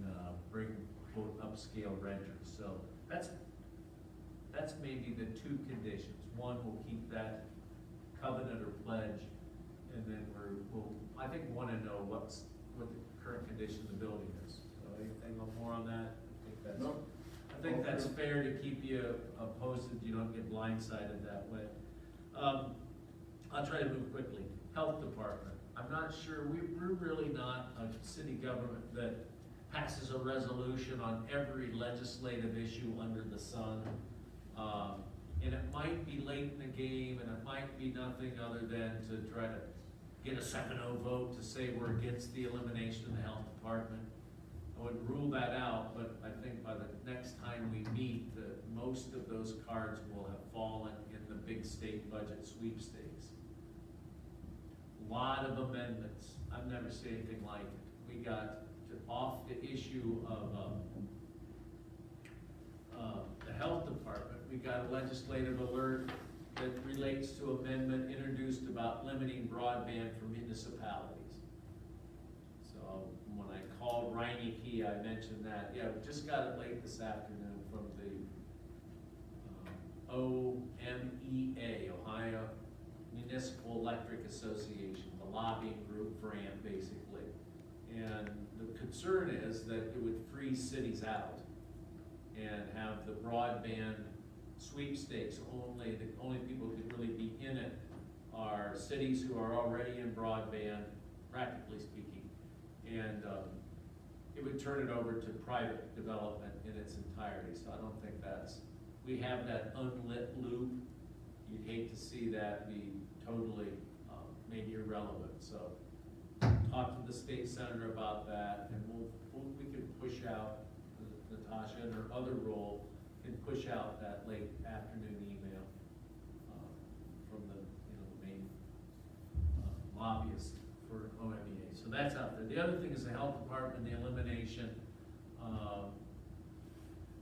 bring quote upscale renters. So that's maybe the two conditions. One, we'll keep that covenant or pledge, and then we'll I think want to know what the current condition of the building is. So anything more on that? I think that's fair to keep you posted. You don't get blindsided that way. I'll try to move quickly. Health department. I'm not sure, we're really not a city government that passes a resolution on every legislative issue under the sun. And it might be late in the game, and it might be nothing other than to try to get a 7-0 vote to say we're against the elimination of the health department. I wouldn't rule that out, but I think by the next time we meet, most of those cards will have fallen in the big state budget sweepstakes. Lot of amendments. I've never seen anything like it. We got off the issue of the health department. We got a legislative alert that relates to amendment introduced about limiting broadband for municipalities. So when I called Reineke, I mentioned that. Yeah, we just got it late this afternoon from the OMEA, Ohio Municipal Electric Association, the lobbying group for AMP basically. And the concern is that it would freeze cities out and have the broadband sweepstakes only, the only people who could really be in it are cities who are already in broadband, practically speaking. And it would turn it over to private development in its entirety. So I don't think we have that unlit loop. You'd hate to see that be totally made irrelevant. So talk to the state senator about that, and we can push out, Natasha in her other role can push out that late afternoon email from the main lobbyist for OMEA. So that's out there. The other thing is the health department, the elimination.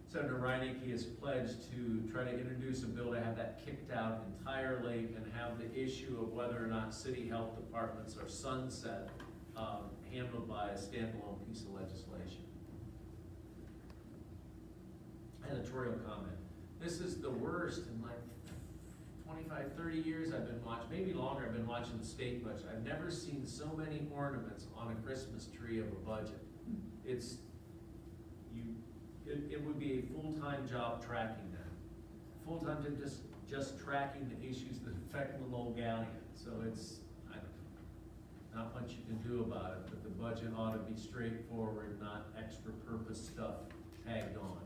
Senator Reineke has pledged to try to introduce a bill to have that kicked out entirely and have the issue of whether or not city health departments are sunset handled by a standalone piece of legislation. Editorial comment. this is the worst in like 25, 30 years I've been watching, maybe longer, I've been watching the state budget. I've never seen so many ornaments on a Christmas tree of a budget. It's, it would be a full-time job tracking that. Full-time to just tracking the issues that affect the Lowell Galleon. So it's, not much you can do about it, but the budget ought to be straightforward, not extra purpose stuff tagged on.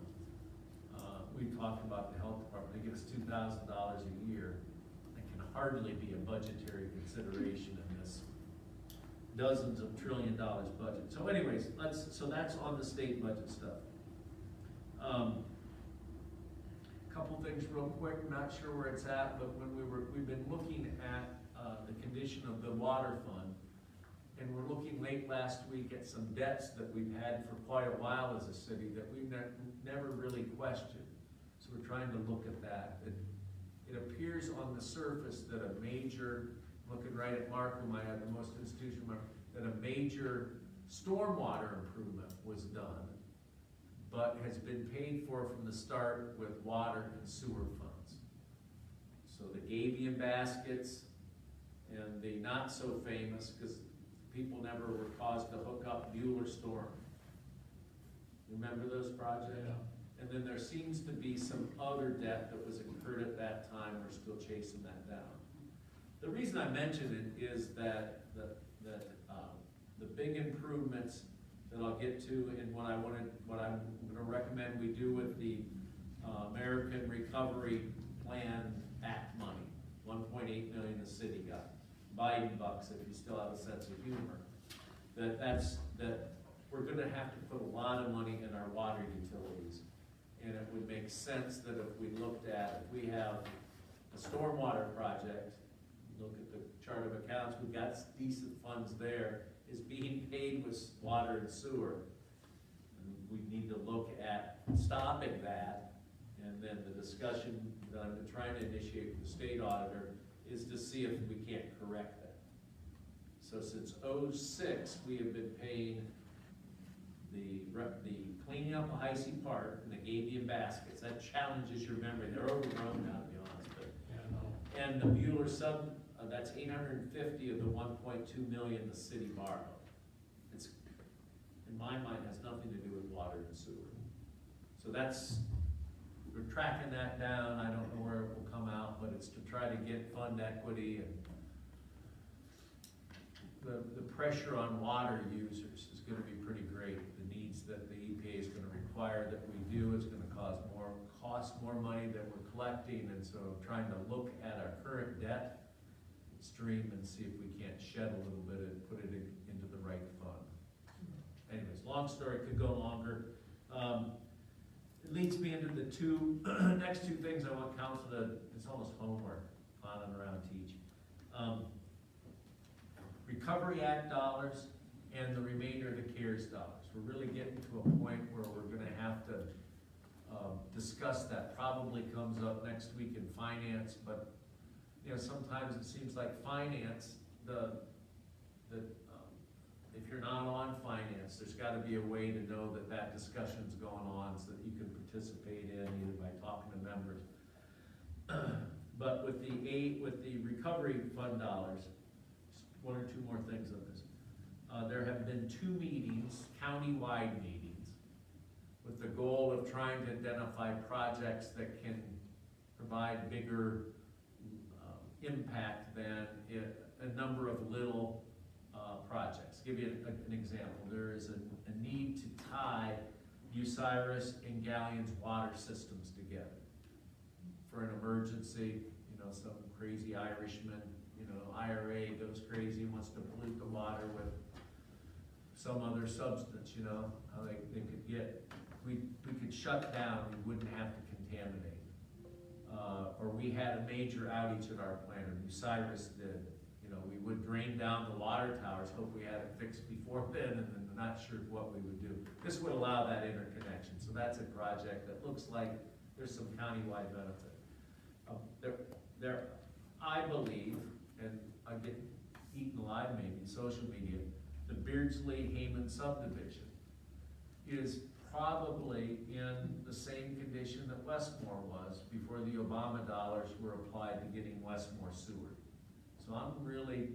We've talked about the health department, they give us $2,000 a year. That can hardly be a budgetary consideration in this dozens of $1 trillion budget. So anyways, so that's on the state budget stuff. Couple things real quick, not sure where it's at, but when we've been looking at the condition of the water fund, and we're looking late last week at some debts that we've had for quite a while as a city that we've never really questioned. So we're trying to look at that. It appears on the surface that a major, looking right at Mark, whom I have the most institutional Mark, that a major stormwater improvement was done, but has been paid for from the start with water and sewer funds. So the Gabion baskets and the not so famous, because people never were caused to hook up Bueller Storm. Remember those projects? Yeah. And then there seems to be some other debt that was incurred at that time. We're still chasing that down. The reason I mention it is that the big improvements that I'll get to and what I'm gonna recommend we do with the American Recovery Plan Act money, 1.8 million the city got. Biden bucks, if you still have a sense of humor. That we're gonna have to put a lot of money in our water utilities. And it would make sense that if we looked at, if we have a stormwater project, look at the chart of accounts, we've got decent funds there, is being paid with water and sewer. And we need to look at stopping that, and then the discussion that I've been trying to initiate with the state auditor is to see if we can't correct that. So since '06, we have been paying the cleaning up of Heisey Park and the Gabion baskets. That challenges your memory. They're overgrown now, to be honest. But, Yeah, no. and the Bueller sub, that's 850 of the 1.2 million the city borrowed. It's, in my mind, has nothing to do with water and sewer. So that's, we're tracking that down. I don't know where it will come out, but it's to try to get fund equity and the pressure on water users is gonna be pretty great. The needs that the EPA is gonna require that we do is gonna cost more money than we're collecting, and so trying to look at our current debt stream and see if we can't shed a little bit and put it into the right fund. Anyways, long story, could go longer. It leads me into the next two things I want council to, it's almost homework, on and around teach. Recovery Act dollars and the remainder of the CARES dollars. We're really getting to a point where we're gonna have to discuss that. Probably comes up next week in finance, but you know, sometimes it seems like finance, if you're not on finance, there's gotta be a way to know that that discussion's going on so that you can participate in either by talking to members. But with the recovery fund dollars, just one or two more things on this. There have been 2 meetings, county-wide meetings, with the goal of trying to identify projects that can provide bigger impact than a number of little projects. Give you an example. There is a need to tie Bucyrus and Galleon's water systems together for an emergency. You know, some crazy Irishman, you know, IRA goes crazy and wants to pollute the water with some other substance, you know, how they could get, we could shut down, we wouldn't have to contaminate. Or we had a major outage at our plant, or Bucyrus did, you know, we would drain down the water towers, hope we had it fixed before then, and then not sure what we would do. This would allow that interconnection, so that's a project that looks like there's some countywide benefit. I believe, and I get eaten alive maybe, social media, the Beardsley Hayman subdivision is probably in the same condition that Westmore was before the Obama dollars were applied to getting Westmore sewer. So I'm really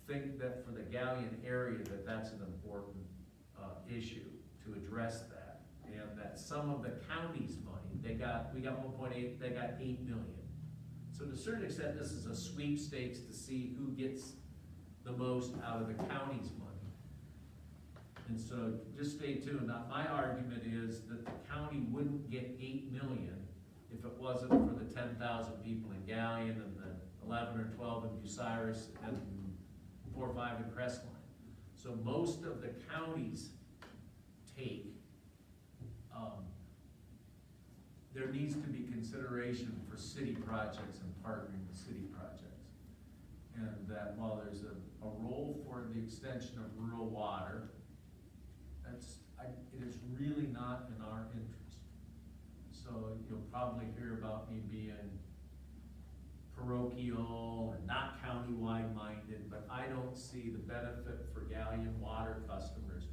think that for the Galleon area, that that's an important issue to address that. And that some of the county's money, we got 1.8, they got 8 million. So to a certain extent, this is a sweepstakes to see who gets the most out of the county's money. And so just stay tuned. Now, my argument is that the county wouldn't get 8 million if it wasn't for the 10,000 people in Galleon and the 11 or 12 in Bucyrus and 4 or 5 in Crestline. So most of the counties take, there needs to be consideration for city projects and partnering with city projects. And that while there's a role for the extension of rural water, it is really not in our interest. So you'll probably hear about me being parochial and not county-wide minded, but I don't see the benefit for Galleon water customers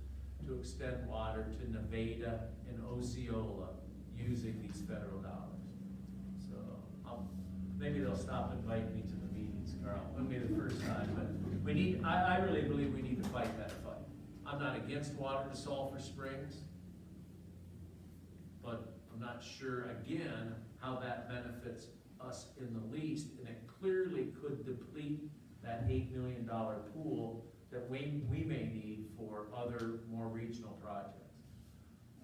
to extend water to Nevada and Osceola using these federal dollars. So maybe they'll stop inviting me to the meetings, Carl. It'll be the first time, but I really believe we need to fight that fight. I'm not against water to Sulphur Springs, but I'm not sure, again, how that benefits us in the least, and it clearly could deplete that $8 million pool that we may need for other more regional projects.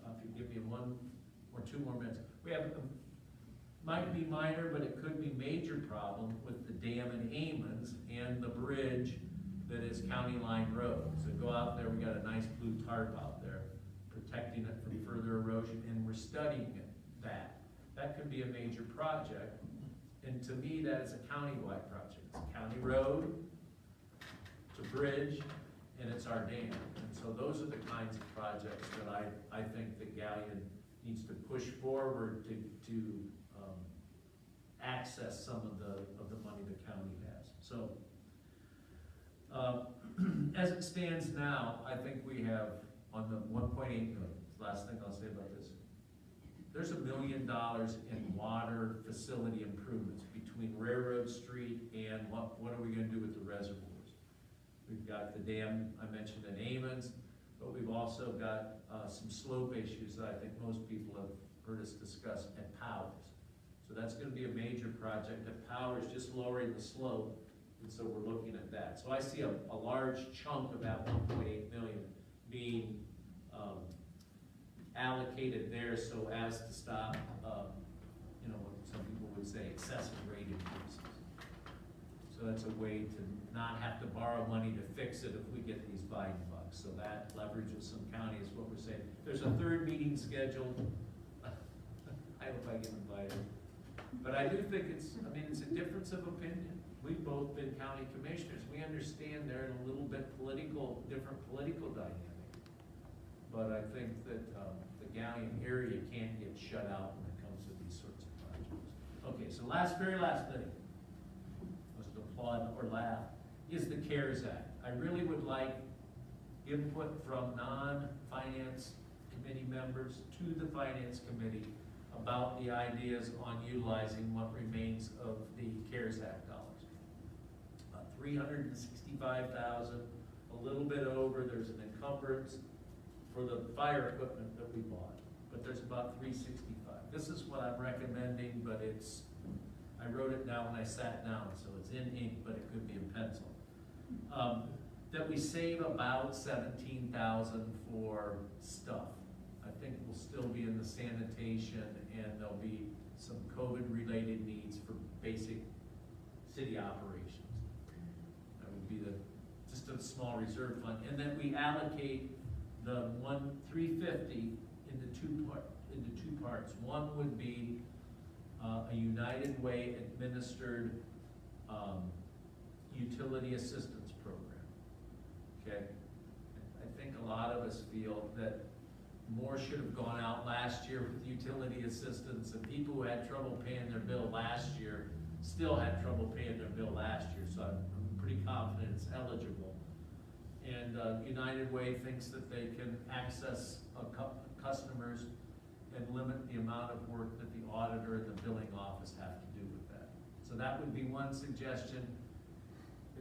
If you give me 1 or 2 more minutes. We have, might be minor, but it could be major problem with the dam in Amons and the bridge that is County Line Road. So go out there, we got a nice blue tarp out there protecting it from further erosion, and we're studying it, that could be a major project. And to me, that is a county-wide project. It's a county road, it's a bridge, and it's our dam. And so those are the kinds of projects that I think that Galleon needs to push forward to access some of the money the county has. So as it stands now, I think we have on the 1.8 million, last thing I'll say about this, there's $1 million in water facility improvements between Railroad Street and what are we gonna do with the reservoirs? We've got the dam I mentioned in Amons, but we've also got some slope issues that I think most people have heard us discuss at Powers. So that's gonna be a major project at Powers, just lowering the slope, and so we're looking at that. So I see a large chunk of that 1.8 million being allocated there so as to stop, what some people would say excessive rate increases. So that's a way to not have to borrow money to fix it if we get these Biden bucks. So that leverage with some county is what we're saying. There's a 3rd meeting scheduled. I hope I get invited. But I do think it's a difference of opinion. We've both been county commissioners. We understand they're in a little bit different political dynamic. But I think that the Galleon area can't get shut out when it comes to these sorts of projects. Okay, so very last thing, was to applaud or laugh, is the CARES Act. I really would like input from non-finance committee members to the finance committee about the ideas on utilizing what remains of the CARES Act dollars. 365,000, a little bit over, there's an encumbrance for the fire equipment that we bought, but there's about 365. This is what I'm recommending, but I wrote it down when I sat down, so it's in ink, but it could be in pencil. That we save about 17,000 for stuff. I think we'll still be in the sanitation, and there'll be some COVID-related needs for basic city operations. That would be just a small reserve fund, and then we allocate the 350 into two parts. One would be a United Way administered utility assistance program. Okay, I think a lot of us feel that more should have gone out last year with utility assistance, and people who had trouble paying their bill last year still had trouble paying their bill last year. So I'm pretty confident it's eligible. And United Way thinks that they can access customers and limit the amount of work that the auditor and the billing office have to do with that. So that would be one suggestion.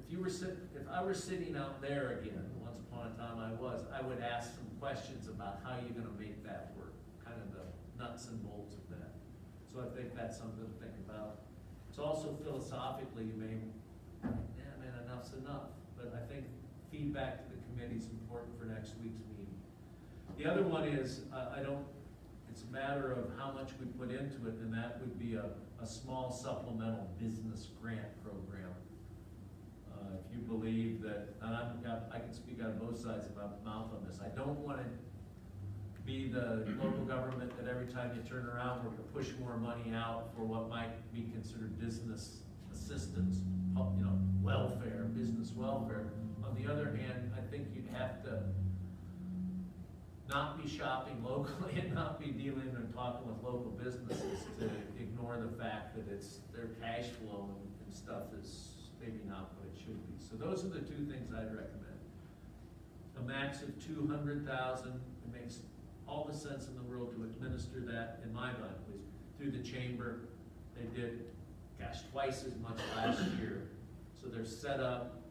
If I were sitting out there again, once upon a time I was, I would ask some questions about how you're gonna make that work, kind of the nuts and bolts of that. So I think that's something to think about. It's also philosophically, you may, yeah, man, enough's enough. But I think feedback to the committee is important for next week's meeting. The other one is, it's a matter of how much we put into it, and that would be a small supplemental business grant program. If you believe that, and I can speak out of both sides of my mouth on this, I don't want to be the local government that every time you turn around, we're gonna push more money out for what might be considered business assistance, welfare, business welfare. On the other hand, I think you'd have to not be shopping locally and not be dealing and talking with local businesses to ignore the fact that their cash flow and stuff is maybe not what it should be. So those are the two things I'd recommend. A max of 200,000, it makes all the sense in the world to administer that, in my mind, at least, through the chamber. They did, twice as much last year. So they're set up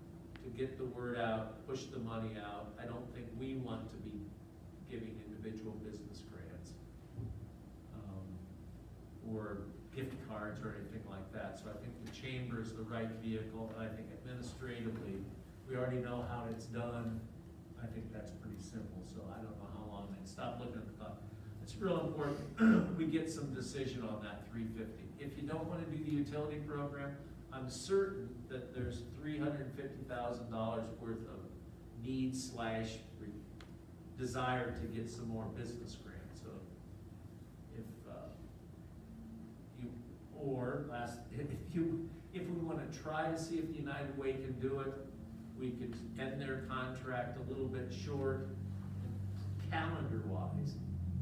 to get the word out, push the money out. I don't think we want to be giving individual business grants or gift cards or anything like that. So I think the chamber is the right vehicle, and I think administratively, we already know how it's done. I think that's pretty simple, so I don't know how long, and stop looking at the clock. It's real important we get some decision on that $350. If you don't want to do the utility program, I'm certain that there's $350,000 worth of needs / desire to get some more business grants. So if we want to try to see if the United Way can do it, we could end their contract a little bit short calendar-wise.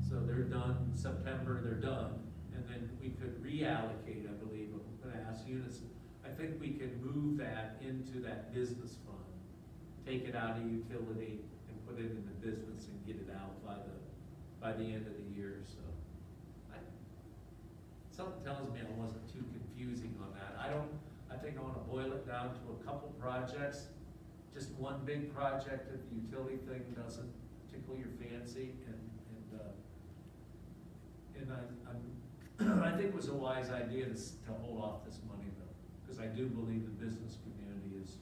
So they're done September, they're done, and then we could reallocate, I believe, I'm going to ask Unison. I think we can move that into that business fund, take it out of utility and put it into business and get it out by the end of the year. So something tells me I wasn't too confusing on that. I think I want to boil it down to a couple projects, just one big project if the utility thing doesn't tickle your fancy, and I think it was a wise idea to hold off this money though, because I do believe the business community is,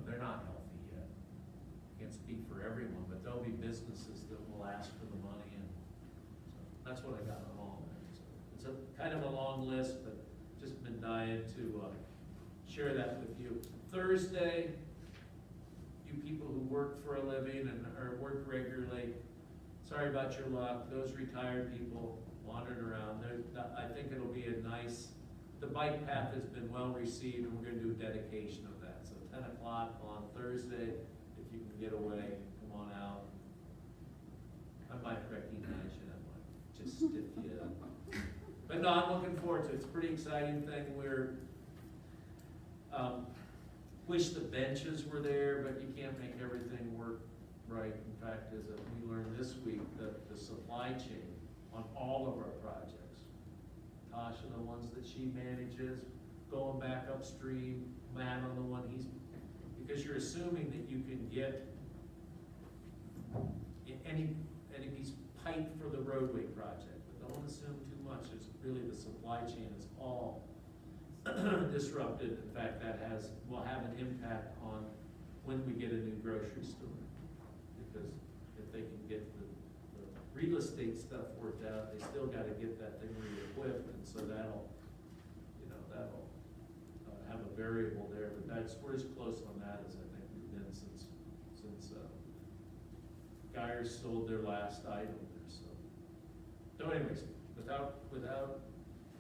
they're not healthy yet. Can't speak for everyone, but there'll be businesses that will ask for the money, and so that's what I got on all that. So it's a kind of a long list, but just been dying to share that with you. Thursday, you people who work for a living or work regularly, sorry about your luck. Those retired people wandering around, I think it'll be a nice, the bike path has been well received, and we're gonna do a dedication of that. So 10 o'clock on Thursday, if you can get away, come on out. I might recognize you, I might just stiff you up. But no, I'm looking forward to it. It's a pretty exciting thing. Wish the benches were there, but you can't make everything work right. In fact, as we learned this week, the supply chain on all of our projects, Tasha, the ones that she manages, going back upstream, Matt on the one because you're assuming that you can get any piece of pipe for the roadway project, but don't assume too much. It's really the supply chain is all disrupted. In fact, that will have an impact on when we get a new grocery store, because if they can get the real estate stuff worked out, they still got to get that thing re-equipped, and so that'll have a variable there. But we're as close on that as I think we've been since Geyers sold their last item there. So anyways, without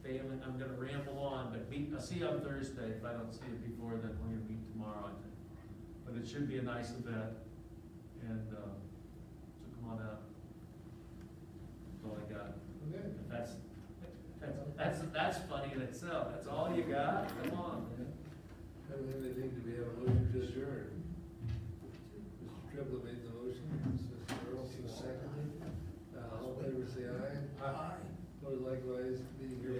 failing, I'm gonna ramble on, but I'll see you on Thursday. If I don't see you before, then we're gonna meet tomorrow, I think. But it should be a nice event, and so come on out. That's all I got. Okay. That's funny in itself. That's all you got? Come on, man. Have anything, do we have a motion to adjourn? Mr. Triplett made the motion, Mr. Earlson seconded. All likewise being here